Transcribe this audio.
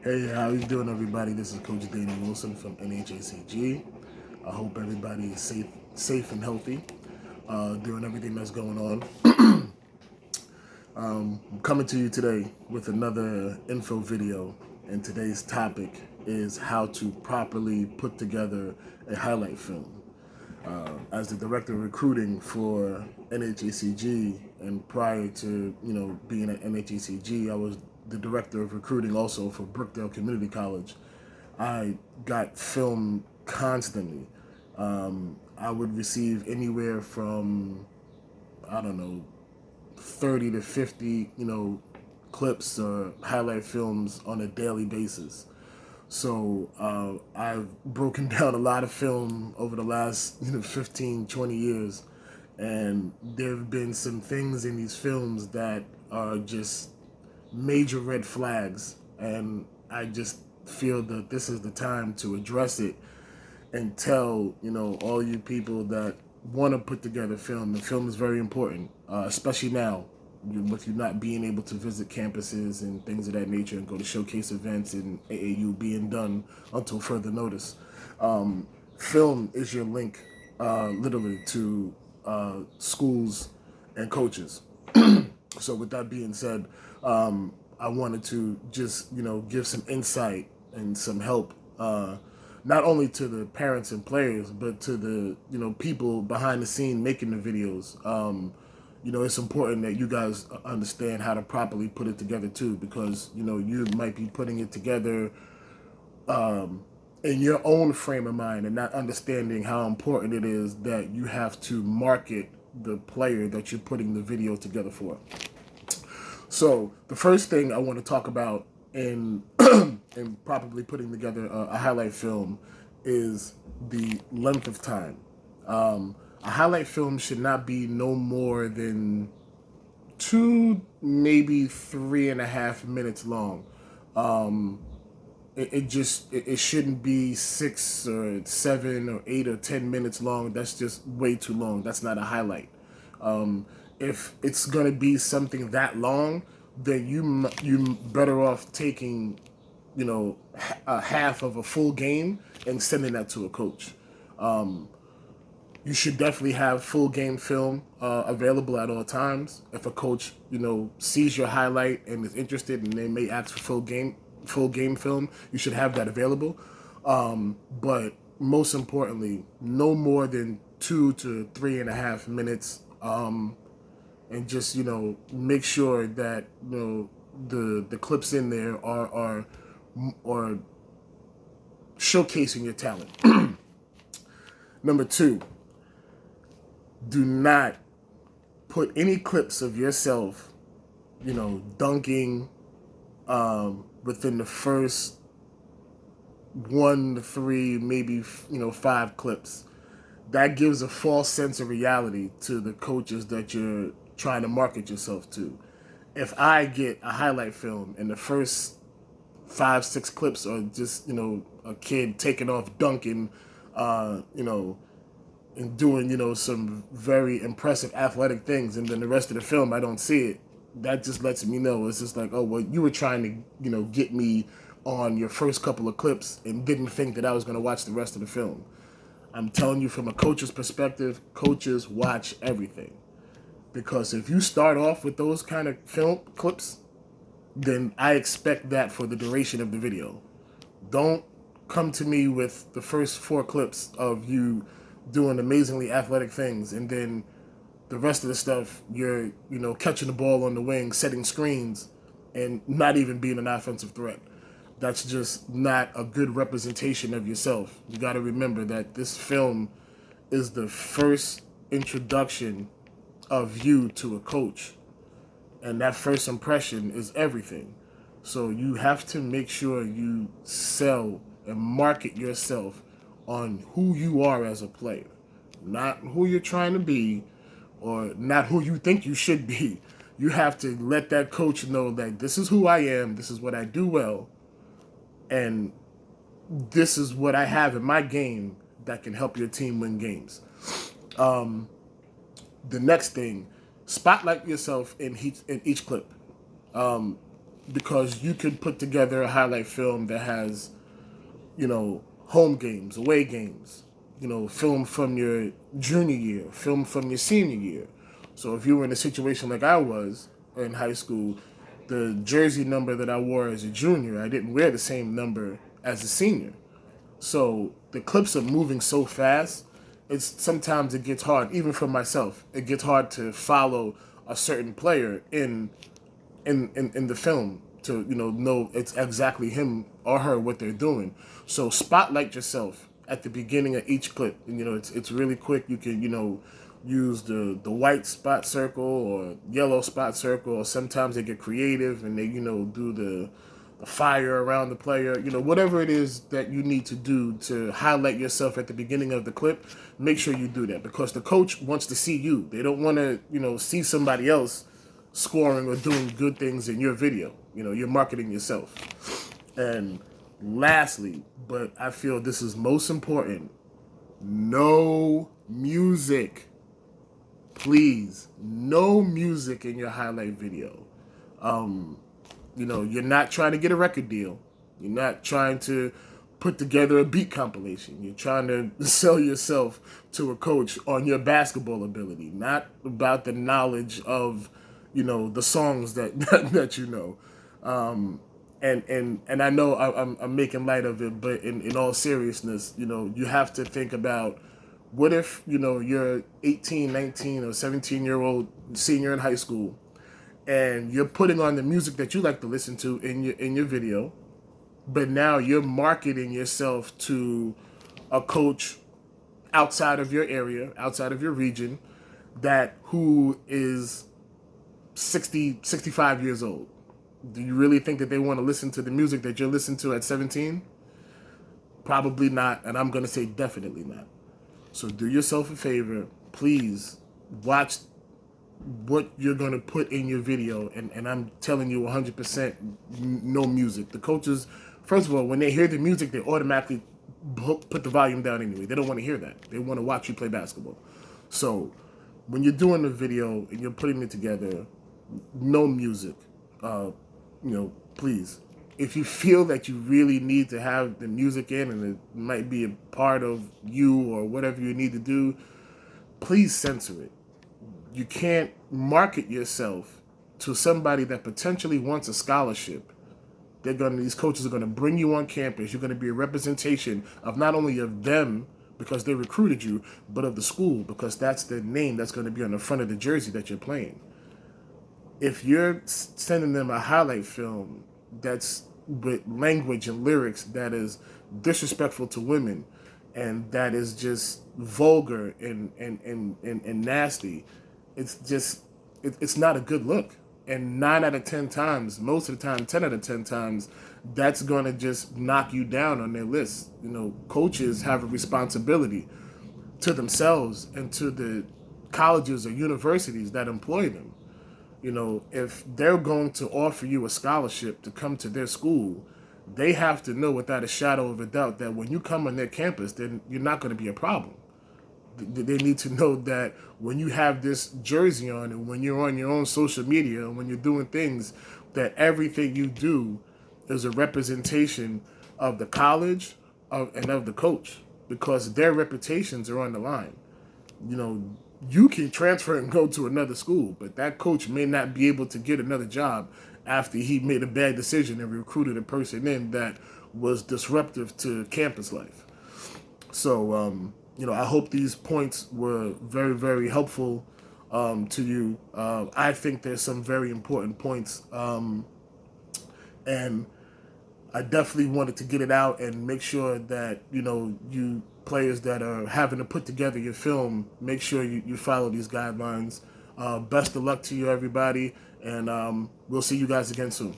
Hey, how you doing, everybody? This is Coach Danny Wilson from NHACG. I hope everybody is safe and healthy during everything that's going on. I'm coming to you today with another info video, and today's topic is how to properly put together a highlight film. As the director of recruiting for NHACG, and prior to being at NHACG, I was the director of recruiting also for Brookdale Community College. I got film constantly. I would receive anywhere from, I don't know, 30 to 50 clips or highlight films on a daily basis. So I've broken down a lot of film over the last 15, 20 years, and there have been some things in these films that are just major red flags, and I just feel that this is the time to address it and tell all you people that want to put together film. The film is very important, especially now with you not being able to visit campuses and things of that nature and go to showcase events and AAU being done until further notice. Film is your link, literally, to schools and coaches. So with that being said, I wanted to just give some insight and some help, not only to the parents and players, but to the people behind the scene making the videos. It's important that you guys understand how to properly put it together too, because you might be putting it together in your own frame of mind and not understanding how important it is that you have to market the player that you're putting the video together for. So the first thing I want to talk about in in probably putting together a highlight film is the length of time. A highlight film should not be no more than 2, maybe 3.5 minutes long. It shouldn't be 6 or 7 or 8 or 10 minutes long. That's just way too long. That's not a highlight. If it's gonna be something that long, then you better off taking a half of a full game and sending that to a coach. You should definitely have full game film available at all times. If a coach sees your highlight and is interested and they may ask for full game film, you should have that available. But most importantly, no more than 2 to 3.5 minutes. And just make sure that the clips in there are showcasing your talent. Number two, do not put any clips of yourself dunking within the first 1 to 3, maybe 5 clips. That gives a false sense of reality to the coaches that you're trying to market yourself to. If I get a highlight film and the first 5, 6 clips are just a kid taking off dunking, and doing some very impressive athletic things, and then the rest of the film I don't see it, that just lets me know it's just like, oh well, you were trying to get me on your first couple of clips and didn't think that I was going to watch the rest of the film. I'm telling you, from a coach's perspective, coaches watch everything. Because if you start off with those kind of film clips, then I expect that for the duration of the video. Don't come to me with the first 4 clips of you doing amazingly athletic things, and then the rest of the stuff you're catching the ball on the wing, setting screens, and not even being an offensive threat. That's just not a good representation of yourself. You got to remember that this film is the first introduction of you to a coach, and that first impression is everything. So you have to make sure you sell and market yourself on who you are as a player, not who you're trying to be or not who you think you should be. You have to let that coach know that this is who I am, this is what I do well, and this is what I have in my game that can help your team win games. The next thing, spotlight yourself in each clip. because you could put together a highlight film that has, home games, away games, film from your junior year, film from your senior year. So if you were in a situation like I was in high school, the jersey number that I wore as a junior, I didn't wear the same number as a senior. So the clips are moving so fast, sometimes it gets hard, even for myself. It gets hard to follow a certain player in the film to know it's exactly him or her what they're doing. So spotlight yourself at the beginning of each clip, and it's really quick. You can use the white spot circle or yellow spot circle, or sometimes they get creative and they do the fire around the player, whatever it is that you need to do to highlight yourself at the beginning of the clip. Make sure you do that, because the coach wants to see you. They don't want to see somebody else scoring or doing good things in your video. You're marketing yourself. And lastly, but I feel this is most important, no music. Please, no music in your highlight video. You're not trying to get a record deal. You're not trying to put together a beat compilation. You're trying to sell yourself to a coach on your basketball ability, not about the knowledge of, the songs that you know. And I know I'm making light of it, but in all seriousness, you have to think about, what if, you're 18, 19, or 17-year-old senior in high school, and you're putting on the music that you like to listen to in your video, but now you're marketing yourself to a coach outside of your area, outside of your region, who is 60, 65 years old. Do you really think that they want to listen to the music that you're listening to at 17? Probably not, and I'm going to say definitely not. So do yourself a favor, please watch what you're going to put in your video, and I'm telling you 100% no music. The coaches, first of all, when they hear the music, they automatically put the volume down anyway. They don't want to hear that. They want to watch you play basketball. So when you're doing the video and you're putting it together, no music. Please. If you feel that you really need to have the music in, and it might be a part of you or whatever you need to do, please censor it. You can't market yourself to somebody that potentially wants a scholarship. These coaches are going to bring you on campus. You're going to be a representation of not only of them, because they recruited you, but of the school, because that's the name that's going to be on the front of the jersey that you're playing. If you're sending them a highlight film that's with language and lyrics that is disrespectful to women, and that is just vulgar and nasty, it's not a good look. And 9 out of 10 times, most of the time, 10 out of 10 times, that's going to just knock you down on their list. Coaches have a responsibility to themselves and to the colleges or universities that employ them. If they're going to offer you a scholarship to come to their school, they have to know without a shadow of a doubt that when you come on their campus, then you're not going to be a problem. They need to know that when you have this jersey on, and when you're on your own social media, and when you're doing things, that everything you do is a representation of the college and of the coach, because their reputations are on the line. You can transfer and go to another school, but that coach may not be able to get another job after he made a bad decision and recruited a person in that was disruptive to campus life. So, I hope these points were very, very helpful to you. I think there's some very important points, and I definitely wanted to get it out and make sure that, you players that are having to put together your film, make sure you follow these guidelines. Best of luck to you, everybody, and we'll see you guys again soon.